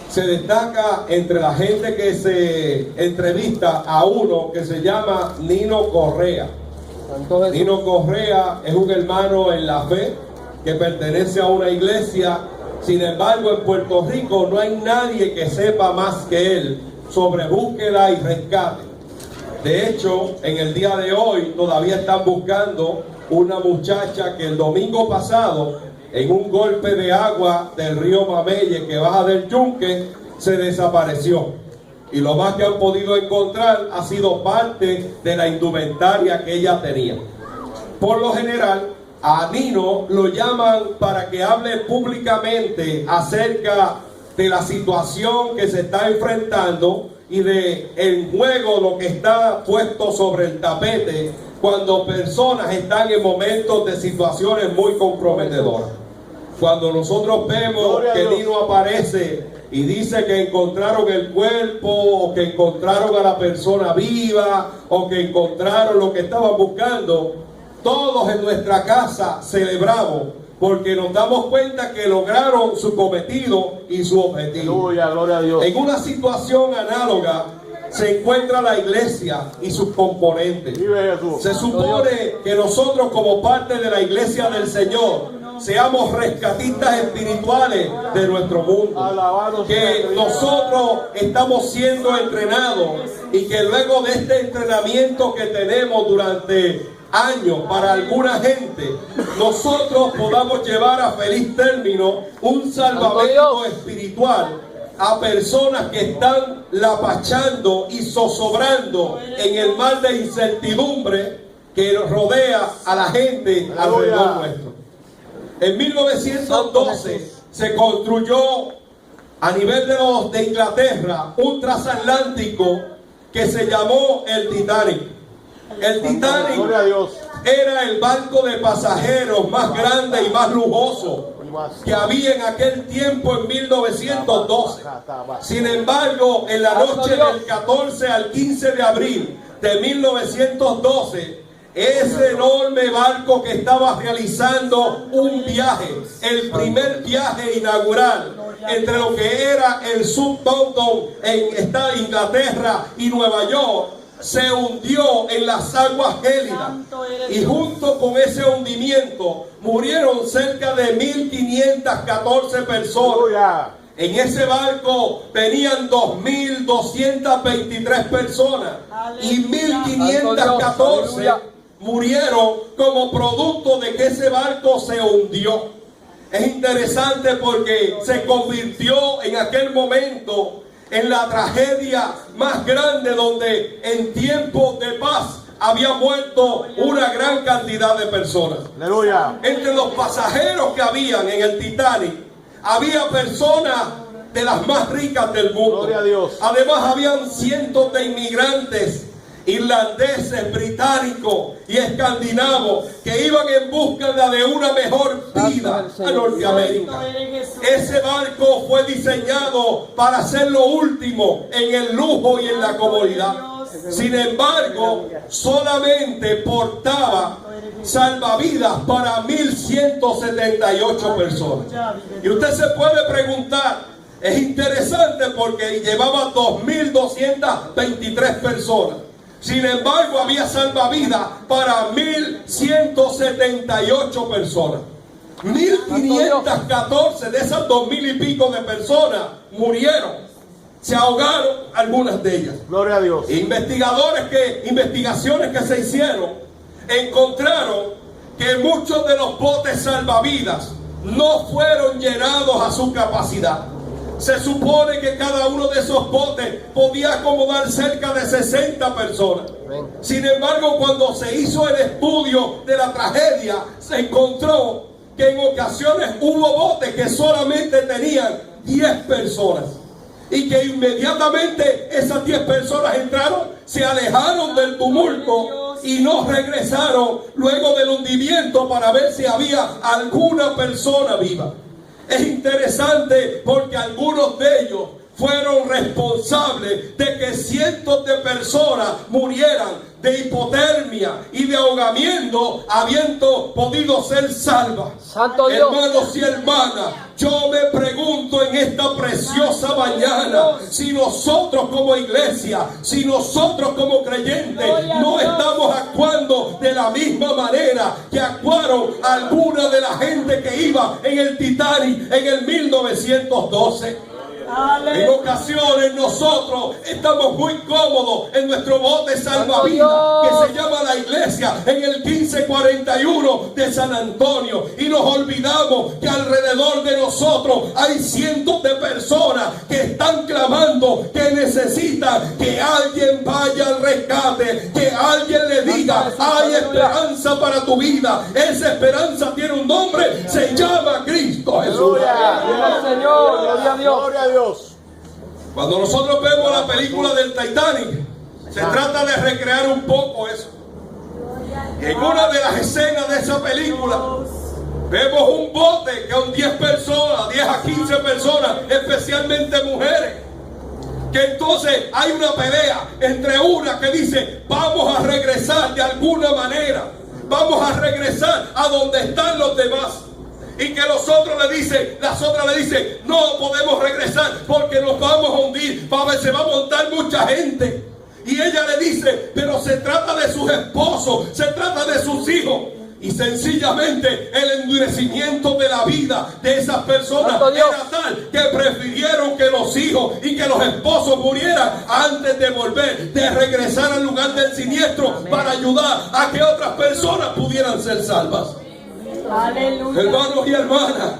se destaca entre la gente que se entrevista a uno que se llama Nino Correa. Nino Correa es un hermano en la fe que pertenece a una iglesia. Sin embargo, en Puerto Rico no hay nadie que sepa más que él sobre búsqueda y rescate. De hecho, en el día de hoy todavía están buscando una muchacha que el domingo pasado, en un golpe de agua del río Mamelle que baja del Yunque, se desapareció. Y lo más que han podido encontrar ha sido parte de la indumentaria que ella tenía. Por lo general, a Nino lo llaman para que hable públicamente acerca de la situación que se está enfrentando y de el juego, lo que está puesto sobre el tapete cuando personas están en momentos de situaciones muy comprometedoras. Cuando nosotros vemos que Nino aparece y dice que encontraron el cuerpo, o que encontraron a la persona viva, o que encontraron lo que estaban buscando, todos en nuestra casa celebramos, porque nos damos cuenta que lograron su cometido y su objetivo. Aleluya, gloria a Dios. En una situación análoga se encuentra la iglesia y sus componentes. Vive Jesús. Se supone que nosotros, como parte de la iglesia del Señor, seamos rescatistas espirituales de nuestro mundo, que nosotros estamos siendo entrenados y que luego de este entrenamiento que tenemos durante años para alguna gente, nosotros podamos llevar a feliz término un salvamento espiritual a personas que están lapachando y zozobrando en el mar de incertidumbre que rodea a la gente alrededor nuestro. En 1912 se construyó a nivel de Inglaterra un transatlántico que se llamó el Titanic. El Titanic era el barco de pasajeros más grande y más lujoso que había en aquel tiempo en 1912. Sin embargo, en la noche del 14 al 15 de abril de 1912, ese enorme barco que estaba realizando un viaje, el primer viaje inaugural entre lo que era el Southampton en Inglaterra y Nueva York, se hundió en las aguas gélidas, y junto con ese hundimiento murieron cerca de 1.514 personas. En ese barco venían 2.223 personas y 1.514 murieron como producto de que ese barco se hundió. Es interesante porque se convirtió en aquel momento en la tragedia más grande, donde en tiempos de paz había muerto una gran cantidad de personas. Aleluya. Entre los pasajeros que habían en el Titanic, había personas de las más ricas del mundo. Gloria a Dios. Además, habían cientos de inmigrantes irlandeses, británicos y escandinavos que iban en búsqueda de una mejor vida a Norteamérica. Ese barco fue diseñado para ser lo último en el lujo y en la comodidad. Sin embargo, solamente portaba salvavidas para 1.178 personas. Y usted se puede preguntar, es interesante porque llevaba 2.223 personas. Sin embargo, había salvavidas para 1.178 personas. 1.514 de esas 2.000 y pico de personas murieron. Se ahogaron algunas de ellas. Gloria a Dios. Investigaciones que se hicieron encontraron que muchos de los botes salvavidas no fueron llenados a su capacidad. Se supone que cada uno de esos botes podía acomodar cerca de 60 personas. Sin embargo, cuando se hizo el estudio de la tragedia, se encontró que en ocasiones hubo botes que solamente tenían 10 personas. Y que inmediatamente esas 10 personas entraron, se alejaron del tumulto y no regresaron luego del hundimiento para ver si había alguna persona viva. Es interesante porque algunos de ellos fueron responsables de que cientos de personas murieran de hipotermia y de ahogamiento habiendo podido ser salvas. Santo Dios. Hermanos y hermanas, yo me pregunto en esta preciosa mañana si nosotros como iglesia, si nosotros como creyentes no estamos actuando de la misma manera que actuaron algunas de la gente que iba en el Titanic en el 1912. En ocasiones nosotros estamos muy cómodos en nuestro bote salvavidas que se llama la iglesia en el 1541 de San Antonio, y nos olvidamos que alrededor de nosotros hay cientos de personas que están clamando, que necesitan que alguien vaya al rescate, que alguien le diga: hay esperanza para tu vida. Esa esperanza tiene un nombre, se llama Cristo Jesús. Gloria al Señor, gloria a Dios. Gloria a Dios. Cuando nosotros vemos la película del Titanic, se trata de recrear un poco eso. Y en una de las escenas de esa película vemos un bote con 10 personas, 10 a 15 personas, especialmente mujeres. Que entonces hay una pelea entre una que dice: vamos a regresar de alguna manera, vamos a regresar a donde están los demás. Y que las otras le dicen: no podemos regresar porque nos vamos a hundir, se va a montar mucha gente. Y ella le dice: pero se trata de sus esposos, se trata de sus hijos. Y sencillamente el endurecimiento de la vida de esas personas era tal que prefirieron que los hijos y que los esposos murieran antes de volver, de regresar al lugar del siniestro para ayudar a que otras personas pudieran ser salvas. Aleluya. Hermanos y hermanas,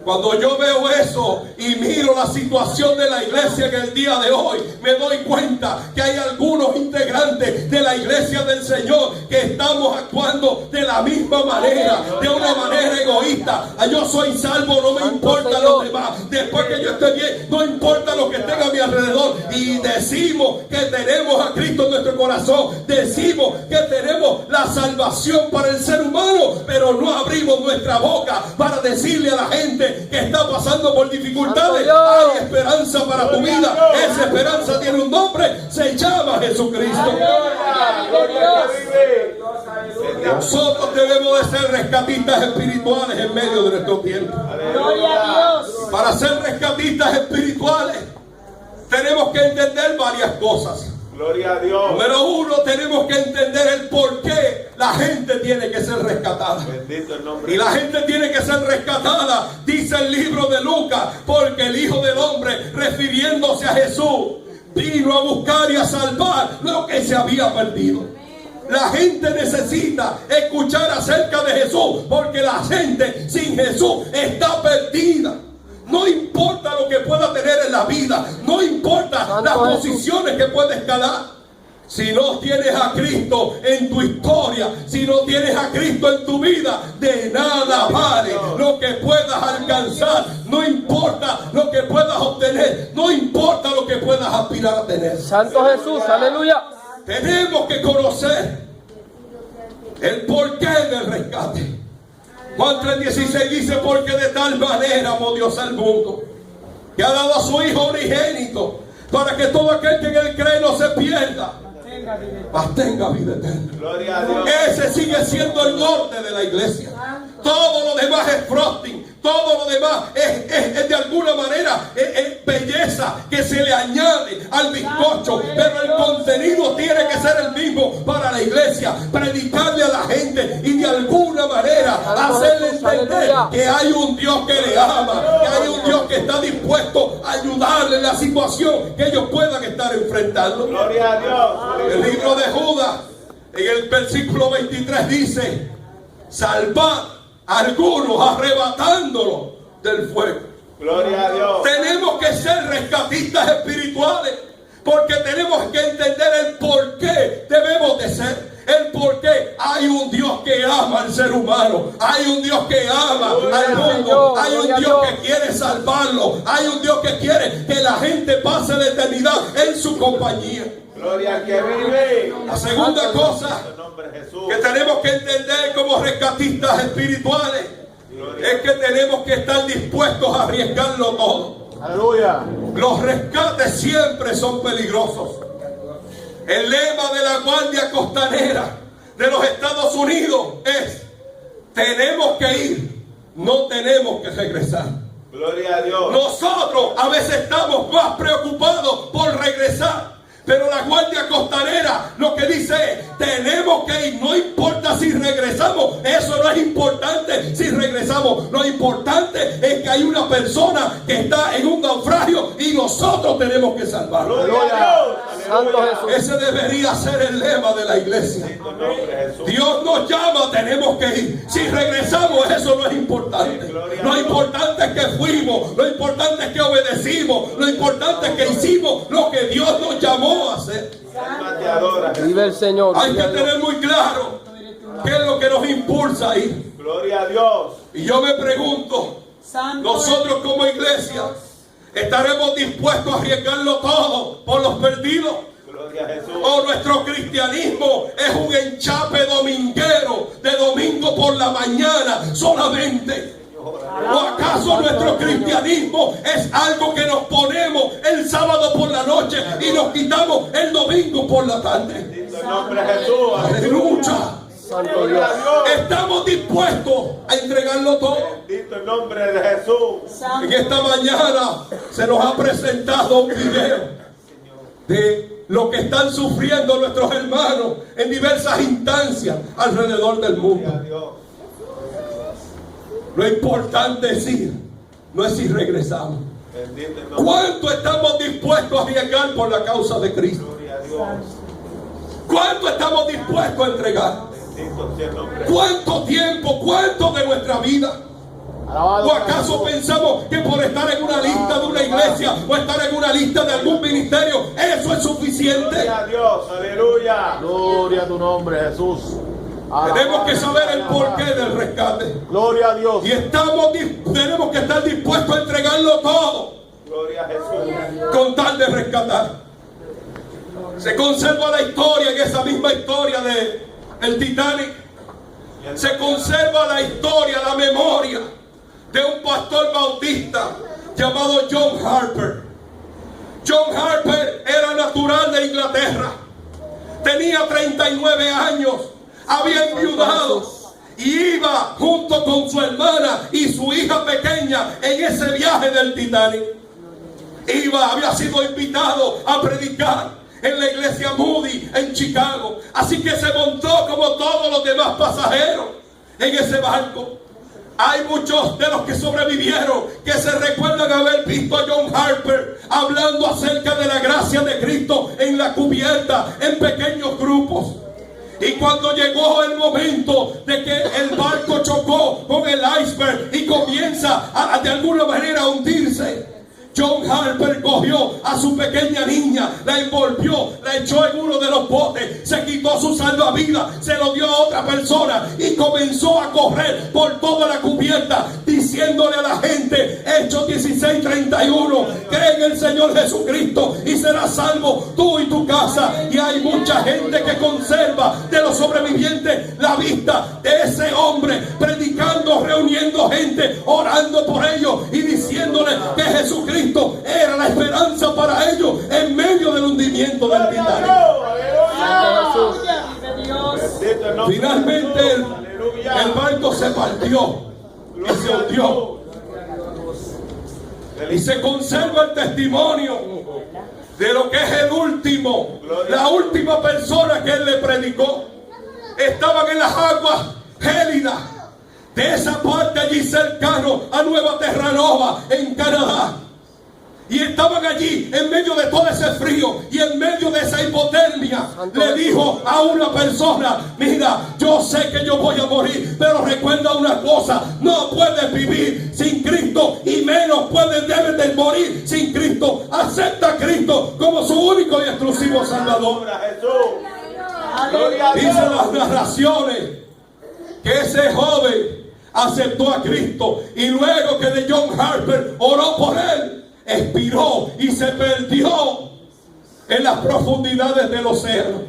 cuando yo veo eso y miro la situación de la iglesia en el día de hoy, me doy cuenta que hay algunos integrantes de la iglesia del Señor que estamos actuando de la misma manera, de una manera egoísta. Yo soy salvo, no me importa los demás. Después que yo esté bien, no importa lo que tenga a mi alrededor. Y decimos que tenemos a Cristo en nuestro corazón, decimos que tenemos la salvación para el ser humano, pero no abrimos nuestra boca para decirle a la gente que está pasando por dificultades: hay esperanza para tu vida. Esa esperanza tiene un nombre, se llama Jesucristo. Nosotros debemos de ser rescatistas espirituales en medio de nuestro tiempo. Para ser rescatistas espirituales tenemos que entender varias cosas. Gloria a Dios. Número uno, tenemos que entender el por qué la gente tiene que ser rescatada. Bendito el nombre. Y la gente tiene que ser rescatada, dice el libro de Lucas, porque el Hijo del Hombre, refiriéndose a Jesús, vino a buscar y a salvar lo que se había perdido. La gente necesita escuchar acerca de Jesús, porque la gente sin Jesús está perdida. No importa lo que pueda tener en la vida, no importa las posiciones que pueda escalar. Si no tienes a Cristo en tu historia, si no tienes a Cristo en tu vida, de nada vale lo que puedas alcanzar. No importa lo que puedas obtener, no importa lo que puedas aspirar a tener. Santo Jesús, aleluya. Tenemos que conocer el porqué del rescate. Juan 3:16 dice: porque de tal manera amó Dios al mundo, que ha dado a su Hijo unigénito, para que todo aquel que en él cree no se pierda, mas tenga vida eterna. Gloria a Dios. Ese sigue siendo el norte de la iglesia. Todo lo demás es frosting, todo lo demás es de alguna manera es belleza que se le añade al bizcocho, pero el contenido tiene que ser el mismo para la iglesia. Predicarle a la gente y de alguna manera hacerle entender que hay un Dios que le ama, que hay un Dios que está dispuesto a ayudarle en la situación que ellos puedan estar enfrentando. Gloria a Dios. El libro de Judas, en el versículo 23 dice: salvad a algunos arrebatándolos del fuego. Gloria a Dios. Tenemos que ser rescatistas espirituales, porque tenemos que entender el por qué debemos de ser. El por qué hay un Dios que ama al ser humano, hay un Dios que ama al mundo, hay un Dios que quiere salvarlo, hay un Dios que quiere que la gente pase la eternidad en su compañía. Gloria al que vive. La segunda cosa que tenemos que entender como rescatistas espirituales es que tenemos que estar dispuestos a arriesgarlo todo. Aleluya. Los rescates siempre son peligrosos. El lema de la Guardia Costanera de los Estados Unidos es: tenemos que ir, no tenemos que regresar. Gloria a Dios. Nosotros a veces estamos más preocupados por regresar, pero la Guardia Costanera lo que dice es: tenemos que ir, no importa si regresamos. Eso no es importante si regresamos. Lo importante es que hay una persona que está en un naufragio y nosotros tenemos que salvarlo. Gloria a Dios. Santo Jesús. Ese debería ser el lema de la iglesia. En el nombre de Jesús. Dios nos llama, tenemos que ir. Si regresamos, eso no es importante. Lo importante es que fuimos, lo importante es que obedecimos, lo importante es que hicimos lo que Dios nos llamó a hacer. Alma te adora, Jesús. Vive el Señor. Hay que Gloria a Dios. tener muy claro qué es lo que nos impulsa a ir. Gloria a Dios. Y yo me pregunto, nosotros como iglesia, ¿estaremos dispuestos a arriesgarlo todo por los perdidos? Gloria a Jesús. ¿O nuestro cristianismo es un enchape dominguero de domingo por la mañana solamente? ¿O acaso nuestro cristianismo es algo que nos ponemos el sábado por la noche y nos quitamos el domingo por la tarde? En el nombre de Jesús. ¡Aleluya! Santo Dios. Estamos dispuestos a entregarlo todo. Bendito el nombre de Jesús. En esta mañana se nos ha presentado un video de lo que están sufriendo nuestros hermanos en diversas instancias alrededor del Gloria a mundo. Dios. Lo importante es ir, no es si regresamos. Bendito el nombre. ¿Cuánto estamos dispuestos a arriesgar por la causa de Cristo? Gloria a Dios. ¿Cuánto estamos dispuestos a entregar? Bendito sea el nombre. ¿Cuánto tiempo? ¿Cuánto de nuestra vida? ¿O acaso pensamos que por estar en una lista de una iglesia o estar en una lista de algún ministerio, eso es suficiente? Gloria a Dios. Aleluya. Gloria a tu nombre, Jesús. Tenemos que saber el porqué del rescate. Gloria a Dios. Y tenemos que estar dispuestos a entregarlo todo Gloria a Jesús. con tal de rescatar. Se conserva la historia, en esa misma historia de el Titanic, se conserva la historia, la memoria de un pastor bautista llamado John Harper. John Harper era natural de Inglaterra, tenía 39 años, había enviudado y iba junto con su hermana y su hija pequeña en ese viaje del Titanic. Había sido invitado a predicar en la iglesia Moody en Chicago, así que se montó como todos los demás pasajeros en ese barco. Hay muchos de los que sobrevivieron que se recuerdan haber visto a John Harper hablando acerca de la gracia de Cristo en la cubierta, en pequeños grupos. Y cuando llegó el momento de que el barco chocó con el iceberg y comienza de alguna manera a hundirse, John Harper cogió a su pequeña niña, la envolvió, la echó en uno de los botes, se quitó su salvavidas, se lo dio a otra persona y comenzó a correr por toda la cubierta diciéndole a la gente, Hechos 16:31, cree en el Señor Jesucristo y serás salvo tú y tu casa. Y hay mucha gente que conserva de los sobrevivientes la vista de ese hombre predicando, reuniendo gente, orando por ellos y diciéndole que Jesucristo era la esperanza para ellos en medio del hundimiento del Titanic. Santo Jesús. Bendito el nombre de Finalmente Jesús. Aleluya. el barco se partió y se hundió. Y se conserva el testimonio de lo que es el último, la última persona que él le predicó. Estaban en las aguas gélidas de esa parte allí cercano a Nueva Terranova en Canadá. Y estaban allí en medio de todo ese frío y en medio de esa hipotermia. Le dijo a una persona, mira, yo sé que yo voy a morir, pero recuerda una cosa, no puedes vivir sin Cristo y menos debes de morir sin Cristo. Acepta a Cristo como su único y exclusivo Salvador. Gloria a Jesús. Gloria a Dios. Dicen las narraciones que ese joven aceptó a Cristo y luego que de John Harper oró por él, expiró y se perdió en las profundidades del océano.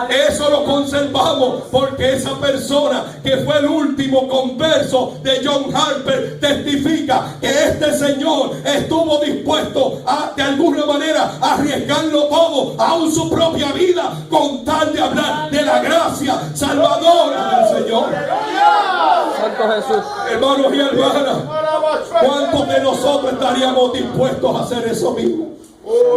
Eso lo conservamos porque esa persona que fue el último converso de John Harper testifica que este señor estuvo dispuesto a, de alguna manera, arriesgarlo todo, aún su propia vida, con tal de hablar de la gracia salvadora del Señor. Santo Jesús. Hermanos y hermanas, ¿cuántos de nosotros estaríamos dispuestos a hacer eso mismo?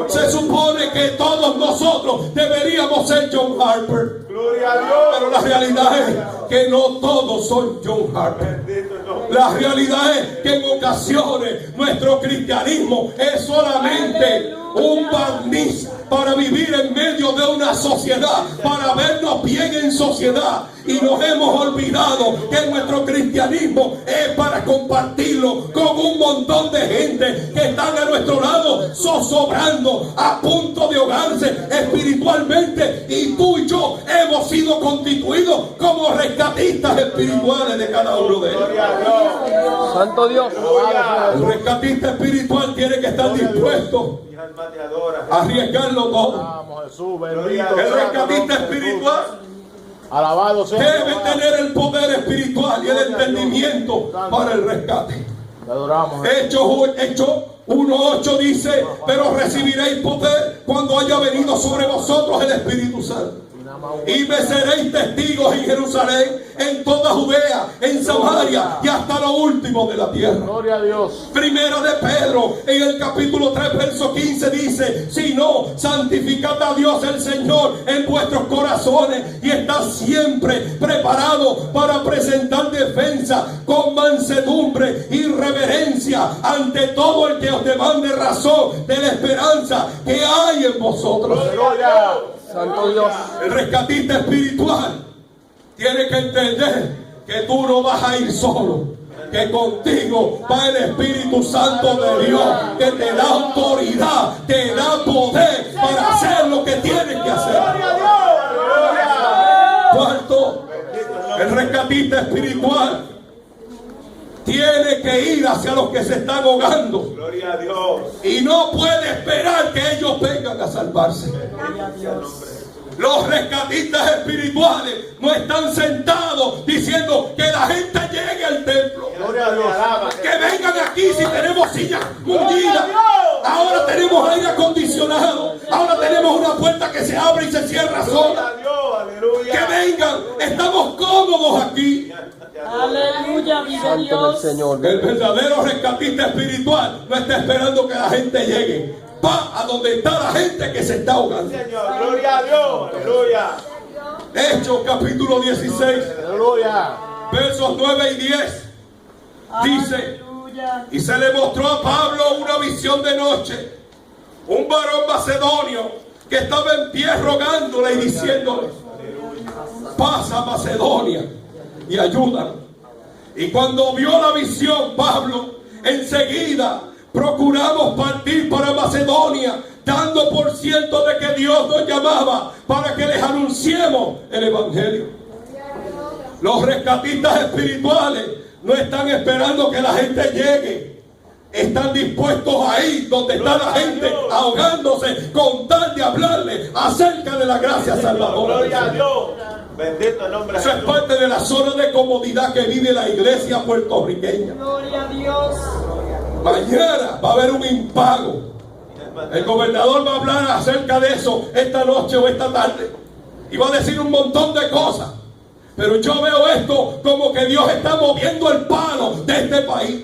Se supone que todos nosotros deberíamos ser John Harper. Gloria a Dios. Pero la realidad es que no todos son John Harper. La realidad es que en ocasiones nuestro cristianismo es solamente un barniz para vivir en medio de una sociedad, para vernos bien en sociedad. Y nos hemos olvidado que nuestro cristianismo es para compartirlo con un montón de gente que están a nuestro lado, zozobrando, a punto de ahogarse espiritualmente. Y tú y yo hemos sido constituidos como rescatistas espirituales de cada uno de ellos. Gloria a Dios. Santo Dios. El rescatista espiritual tiene que estar dispuesto Mi alma te adora. a arriesgarlo todo. Vamos, Jesús, bendito. El sea tu rescatista nombre, espiritual Jesús. Alabado sea. debe tener el poder espiritual y el entendimiento para el rescate. Te adoramos. Hechos 1:8 dice: pero recibiréis poder cuando haya venido sobre vosotros el Espíritu Santo. Y me seréis testigos en Jerusalén, en toda Judea, en Samaria y hasta lo último de la tierra. Gloria a Dios. Primera de Pedro, en el capítulo 3, verso 15 dice: si no, santificad a Dios el Señor en vuestros corazones y estad siempre preparados para presentar defensa con mansedumbre y reverencia ante todo el que os demande razón de la esperanza que hay en vosotros. Gloria. Santo Dios. El rescatista espiritual tiene que entender que tú no vas a ir solo, que contigo va el Espíritu Santo de Dios, que te da autoridad, te da poder para hacer lo que tienes que hacer. Cuarto, el rescatista espiritual tiene que ir hacia los que se están ahogando Gloria a Dios. y no puede esperar que ellos vengan a salvarse. Los rescatistas espirituales no están sentados diciendo que la gente llegue al templo, Gloria a Dios. que vengan aquí si tenemos sillas mullidas. Ahora tenemos aire acondicionado, ahora tenemos una puerta que se abre y se cierra Gloria sola. a Dios. Aleluya. Que vengan, estamos cómodos aquí. Aleluya, vive Santo del Dios. Señor. El verdadero rescatista espiritual no está esperando que la gente llegue, va a donde está la gente que se está ahogando. Señor. Gloria a Dios. Aleluya. Hechos capítulo 16, Aleluya. versos 9 y 10 dice: Aleluya. y se le mostró a Pablo una visión de noche, un varón macedonio que estaba en pie rogándole y diciéndole: pasa a Macedonia y ayúdanos. Y cuando vio la visión Pablo, enseguida procuramos partir para Macedonia, dando por cierto de que Dios nos llamaba para que les anunciemos el Evangelio. Los rescatistas espirituales no están esperando que la gente llegue. Están dispuestos a ir donde está la gente ahogándose con tal de hablarle acerca de la gracia salvadora. Gloria a Dios. Bendito el nombre de Eso es Jesús. parte de la zona de comodidad que vive la iglesia puertorriqueña. Gloria a Dios. Mañana va a haber un impago. El gobernador va a hablar acerca de eso esta noche o esta tarde. Y va a decir un montón de cosas. Pero yo veo esto como que Dios está moviendo el palo de este país.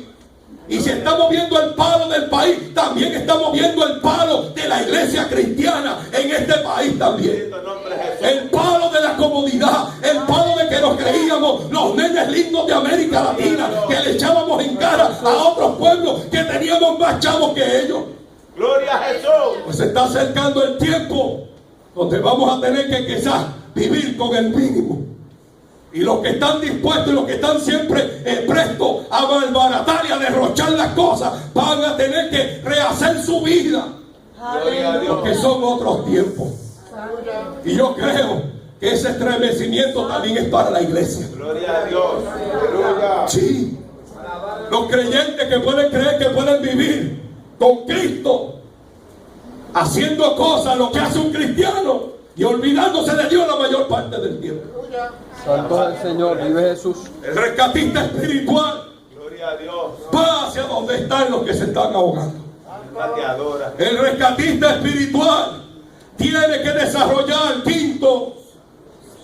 Y si está moviendo el palo del país, también está moviendo el palo de la iglesia cristiana en este país también. Bendito el nombre de Jesús. El palo de la comodidad, el palo de que nos creíamos los nenes lindos de América Latina, que le echábamos en cara a otros pueblos que teníamos más chavos que ellos. Gloria a Jesús. Pues se está acercando el tiempo donde vamos a tener que quizás vivir con el mínimo. Y los que están dispuestos y los que están siempre prestos a malbaratar y a derrochar las cosas van a tener que rehacer su vida. Gloria a Dios. Porque son otros tiempos. Y yo creo que ese estremecimiento también es para la iglesia. Gloria a Dios. Aleluya. Sí. Los creyentes que pueden creer que pueden vivir con Cristo, haciendo cosas, lo que hace un cristiano, y olvidándose de Dios la mayor parte del tiempo. Santo es el Señor, vive Jesús. El rescatista espiritual Gloria a Dios. va hacia donde están los que se están ahogando. Alma te adora. El rescatista espiritual tiene que desarrollar, quinto,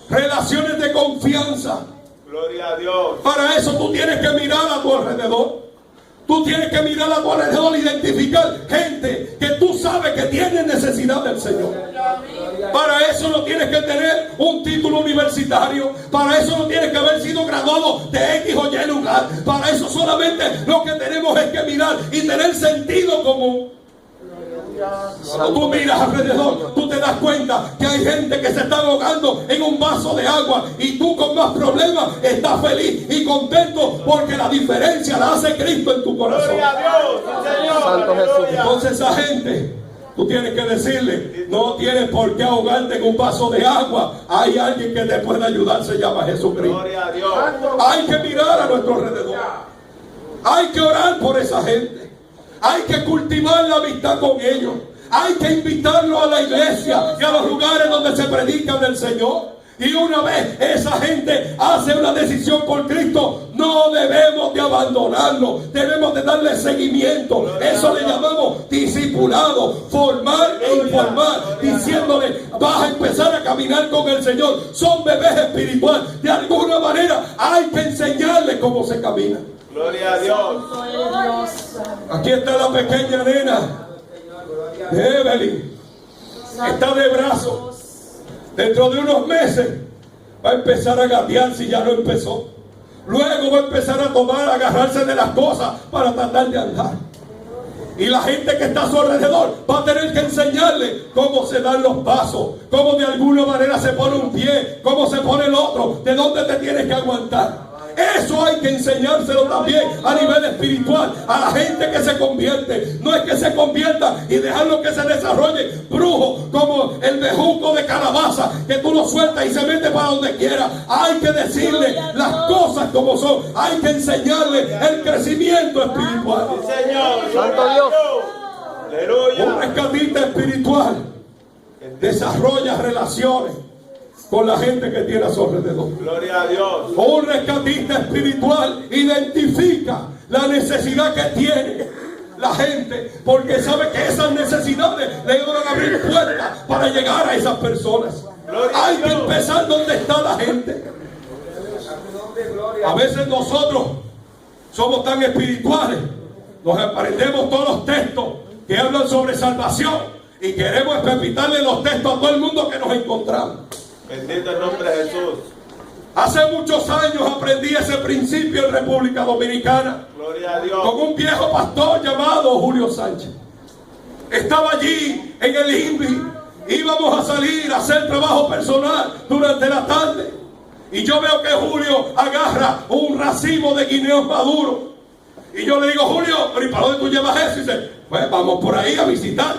relaciones de confianza. Gloria a Dios. Para eso tú tienes que mirar a tu alrededor. Tú tienes que mirar a tu alrededor e identificar gente que tú sabes que tiene necesidad del Señor. Para eso no tienes que tener un título universitario. Para eso no tienes que haber sido graduado de X o Y lugar. Para eso solamente lo que tenemos es que mirar y tener sentido común. Cuando tú miras alrededor, tú te das cuenta que hay gente que se está ahogando en un vaso de agua y tú con más problemas estás feliz y contento porque la diferencia la hace Cristo en tu corazón. Gloria a Dios. Señor. Santo Jesús. Aleluya. Entonces esa gente, tú tienes que decirle, no tienes por qué ahogarte en un vaso de agua. Hay alguien que te puede ayudar, se llama Jesucristo. Gloria a Dios. Hay que mirar a nuestro alrededor. Hay que orar por esa gente. Hay que cultivar la amistad con ellos. Hay que invitarlos a la iglesia y a los lugares donde se predica del Señor. Y una vez esa gente hace una decisión por Cristo, no debemos de abandonarlo. Debemos de darle seguimiento. Eso le llamamos discipulado, formar e informar, diciéndole, vas a empezar a caminar con el Señor. Son bebés espirituales. De alguna manera hay que enseñarles cómo se camina. Gloria a Dios. Santo es Dios. Aquí está la pequeña nena de Evelyn. Está de brazos. Dentro de unos meses va a empezar a gatear si ya no empezó. Luego va a empezar a tomar, a agarrarse de las cosas para tratar de andar. Y la gente que está a su alrededor va a tener que enseñarle cómo se dan los pasos, cómo de alguna manera se pone un pie, cómo se pone el otro, de dónde te tienes que aguantar. Eso hay que enseñárselo también a nivel espiritual a la gente que se convierte. No es que se convierta y dejarlo que se desarrolle brujo como el bejuco de calabaza que tú lo sueltas y se mete para donde quiera. Hay que decirle las cosas como son. Hay que enseñarle el crecimiento espiritual. Señor. Santo Dios. Un Aleluya. rescatista espiritual desarrolla relaciones con la gente que tiene a su alrededor. Gloria a Dios. Un rescatista espiritual identifica la necesidad que tiene la gente, porque sabe que esas necesidades le van a abrir puertas para llegar a esas personas. Hay que empezar donde está la gente. A veces nosotros somos tan espirituales, nos aprendemos todos los textos que hablan sobre salvación y queremos espepitarle los textos a todo el mundo que nos encontramos. Bendito el nombre de Jesús. Hace muchos años aprendí ese principio en República Dominicana Gloria a Dios. con un viejo pastor llamado Julio Sánchez. Estaba allí en el INVI, íbamos a salir a hacer trabajo personal durante la tarde y yo veo que Julio agarra un racimo de guineos maduros y yo le digo, Julio, ¿pero y para dónde tú llevas eso? Y dice, pues vamos por ahí a visitar.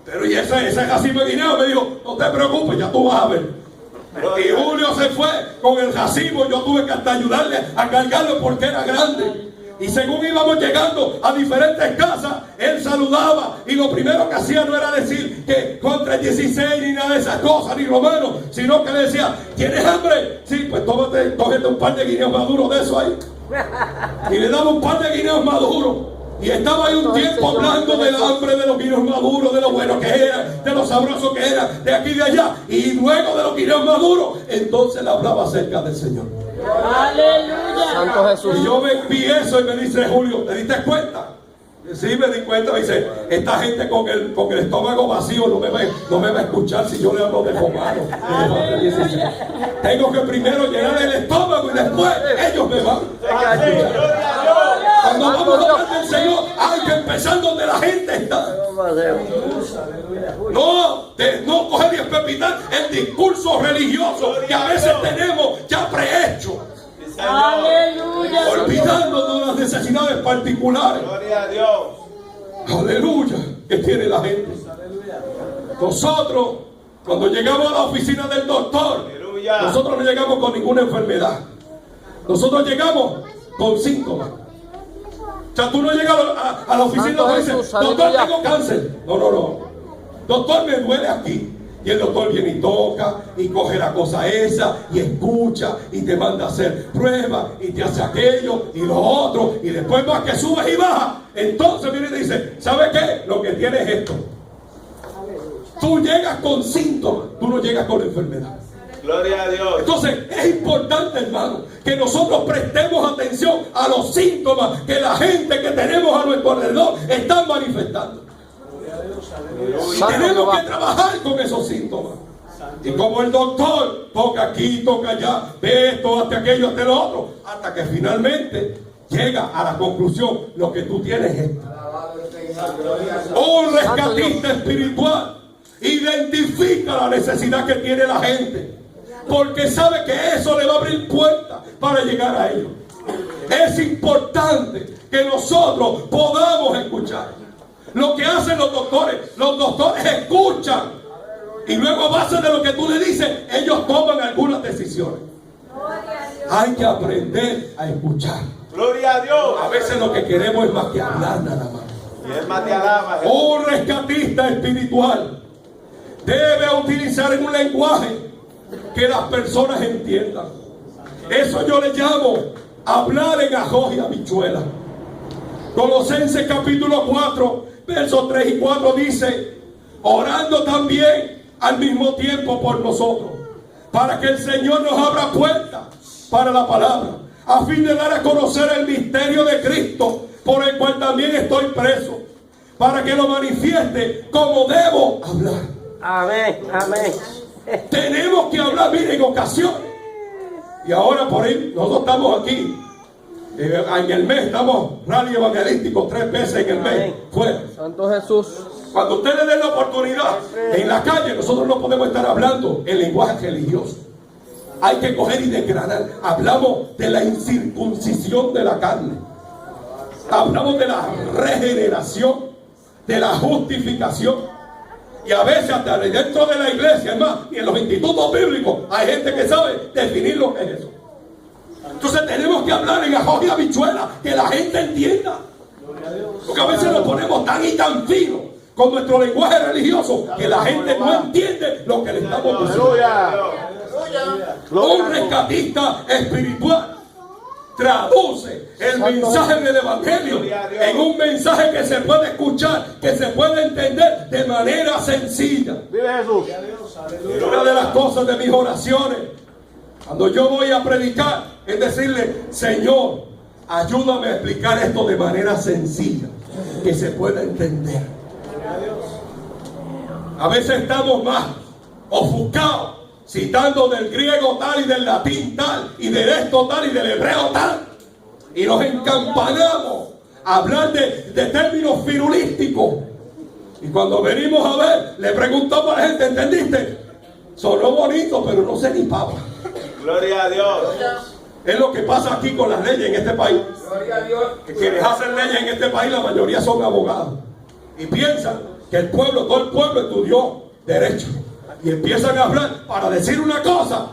Pero y ese racimo de guineos, me dijo, no te preocupes, ya tú vas a ver. Y Julio se fue con el racimo, yo tuve que hasta ayudarle a cargarlo porque era grande. Y según íbamos llegando a diferentes casas, él saludaba y lo primero que hacía no era decir que contra el 16 ni nada de esas cosas, ni romano, sino que le decía, ¿tienes hambre? Sí, pues cógete un par de guineos maduros de eso ahí. Y le daba un par de guineos maduros. Y estaba ahí un tiempo hablando del hambre, de los guineos maduros, de lo bueno que era, de lo sabroso que era, de aquí y de allá. Y luego de los guineos maduros, entonces le hablaba acerca del Señor. Aleluya. Santo Jesús. Y yo vi eso y me dice, Julio, ¿te diste cuenta? Sí, me di cuenta. Me dice, esta gente con el estómago vacío no me va a escuchar si yo le hablo de romano. Tengo que primero llenar el estómago y después ellos me van a escuchar. Cuando vamos a hablar del Señor, hay que empezar donde la gente está. No coger y espepitar el discurso religioso que a veces tenemos ya prehecho, Aleluya. olvidando de las necesidades particulares. Gloria a Dios. Aleluya, que tiene la gente. Nosotros, cuando llegamos a la oficina del doctor, Aleluya. nosotros no llegamos con ninguna enfermedad. Nosotros llegamos con síntomas. O sea, tú no llegas a la oficina y dices, doctor, tengo cáncer. No. Doctor, me duele aquí. y el doctor viene y toca y coge la cosa esa y escucha y te manda a hacer pruebas y te hace aquello y lo otro, y después más que subes y bajas, entonces viene y te dice, ¿sabe qué? Lo que tienes es esto. Tú llegas con síntomas, tú no llegas con enfermedad. Gloria a Dios. Entonces es importante, hermano, que nosotros prestemos atención a los síntomas que la gente que tenemos a nuestro alrededor están manifestando. Y tenemos que trabajar con esos síntomas. Y como el doctor toca aquí, toca allá, ve esto, hasta aquello, hasta lo otro, hasta que finalmente llega a la conclusión, lo que tú tienes es esto. Un rescatista espiritual identifica la necesidad que tiene la gente, porque sabe que eso le va a abrir puertas para llegar a ellos. Es importante que nosotros podamos escuchar lo que hacen los doctores. Los doctores escuchan y luego, a base de lo que tú le dices, ellos toman algunas decisiones. Hay que aprender a escuchar. Gloria a Dios. A veces lo que queremos es más que hablar nada más. Y Él más te alaba. Un rescatista espiritual debe utilizar un lenguaje que las personas entiendan. Eso yo le llamo hablar en ajos y habichuelas. Colosenses capítulo 4, versos 3 y 4 dice, orando también al mismo tiempo por nosotros, para que el Señor nos abra puertas para la palabra, a fin de dar a conocer el misterio de Cristo, por el cual también estoy preso, para que lo manifieste como debo hablar. Amén, amén. Tenemos que hablar, miren, en ocasiones. Y ahora por ahí, nosotros estamos aquí. En el mes estamos rally evangelístico 3 veces en el mes. Fuera. Santo Jesús. Cuando ustedes den la oportunidad, en la calle nosotros no podemos estar hablando en lenguaje religioso. Hay que coger y desgranar. Hablamos de la incircuncisión de la carne. Hablamos de la regeneración, de la justificación. Y a veces hasta dentro de la iglesia, es más, y en los institutos bíblicos, hay gente que sabe definir lo que es eso. Entonces tenemos que hablar en ajos y habichuelas, que la gente entienda. Porque a veces nos ponemos tan y tan finos con nuestro lenguaje religioso que la gente no entiende lo que le estamos diciendo. Un rescatista espiritual traduce el mensaje del evangelio en un mensaje que se puede escuchar, que se puede entender de manera sencilla. Vive Jesús. Una de las cosas de mis oraciones cuando yo voy a predicar es decirle, Señor, ayúdame a explicar esto de manera sencilla, que se pueda entender. A veces estamos más ofuscados citando del griego tal y del latín tal y del esto tal y del hebreo tal, y nos encampanamos a hablar de términos firulísticos, y cuando venimos a ver le preguntamos a la gente, ¿entendiste? Sonó bonito, pero no sé ni papa. Gloria a Dios. Es lo que pasa aquí con las leyes en este país. Que quienes hacen leyes en este país, la mayoría son abogados y piensan que el pueblo, todo el pueblo estudió derecho, y empiezan a hablar para decir una cosa,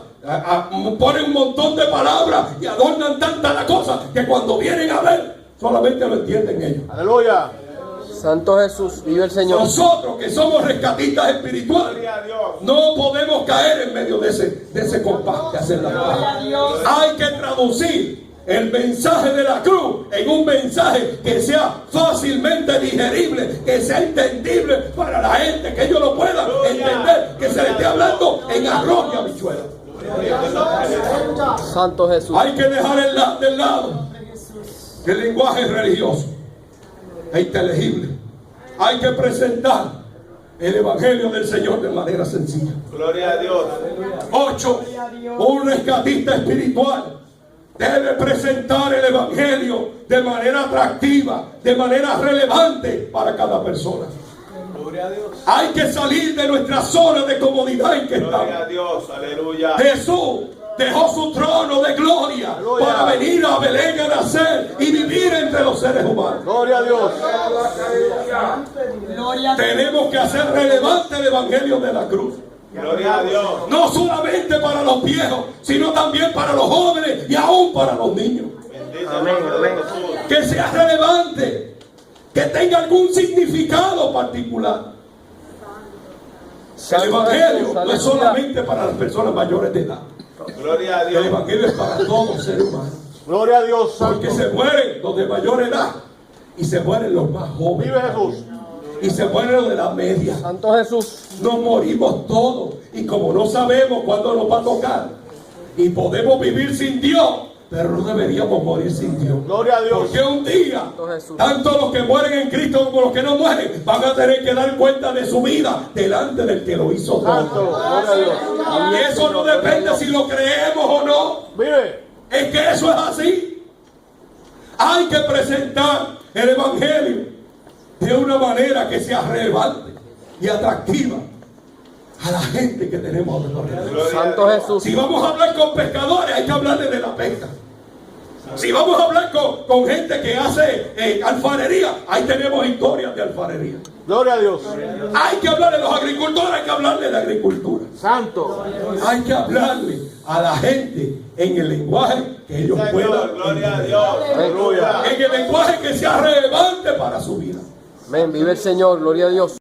ponen un montón de palabras y adornan tanta la cosa que cuando vienen a ver solamente lo entienden ellos. Aleluya. Santo Jesús. Vive el Señor. Nosotros que somos rescatistas espirituales Gloria a Dios. no podemos caer en medio de ese compás que hacen las palabras. Hay que traducir el mensaje de la cruz en un mensaje que sea fácilmente digerible, que sea entendible para la gente, que ellos lo puedan entender, que se le esté hablando en arroz y habichuela. Santo Jesús. Hay que dejar del lado el lenguaje religioso e inteligible. Hay que presentar el evangelio del Señor de manera sencilla. Gloria a Dios. 8. Un rescatista espiritual debe presentar el evangelio de manera atractiva, de manera relevante para cada persona. Hay que salir de nuestra zona de comodidad en que Gloria a estamos. Dios. Aleluya. Jesús dejó su trono de gloria para venir a Belén a nacer y vivir entre los seres humanos. Gloria a Dios. Tenemos que hacer relevante el evangelio de la cruz. Gloria a Dios. No solamente para los viejos, sino también para los jóvenes y aún para los niños. Bendice el nombre de Jesús. Que sea relevante, que tenga algún significado particular. El Santo Evangelio Jesús, no es aleluya. solamente para las personas mayores de edad. Gloria a El Dios. Evangelio es para todo ser humano. Gloria a Dios, Porque santo. se mueren los de mayor edad y se mueren los más jóvenes. Vive Jesús. Y se mueren los de la media. Santo Jesús. Nos morimos todos. Y como no sabemos cuándo nos va a tocar, y podemos vivir sin Dios, pero no deberíamos morir sin Dios. Gloria a Dios. Porque un día, Santo Jesús. tanto los que mueren en Cristo como los que no mueren, van a tener que dar cuenta de su vida delante del que lo hizo Santo. todo. Gloria a Dios. Y eso no depende si lo creemos o no. Vive. Es que eso es así. Hay que presentar el Evangelio de una manera que sea relevante y atractiva a la gente que tenemos alrededor. Gloria a Santo Dios. Jesús. Si vamos a hablar con pescadores, hay que hablarles de la pesca. Si vamos a hablar con gente que hace alfarería, ahí tenemos historias de alfarería. Gloria a Dios. Hay que hablar de los agricultores, hay que hablarle de agricultura. Santo. Hay que hablarle a la gente en el lenguaje que ellos Señor, puedan gloria a entender. Dios. Aleluya. En el lenguaje que sea relevante para su vida. Amén. Vive el Señor. Gloria a Dios.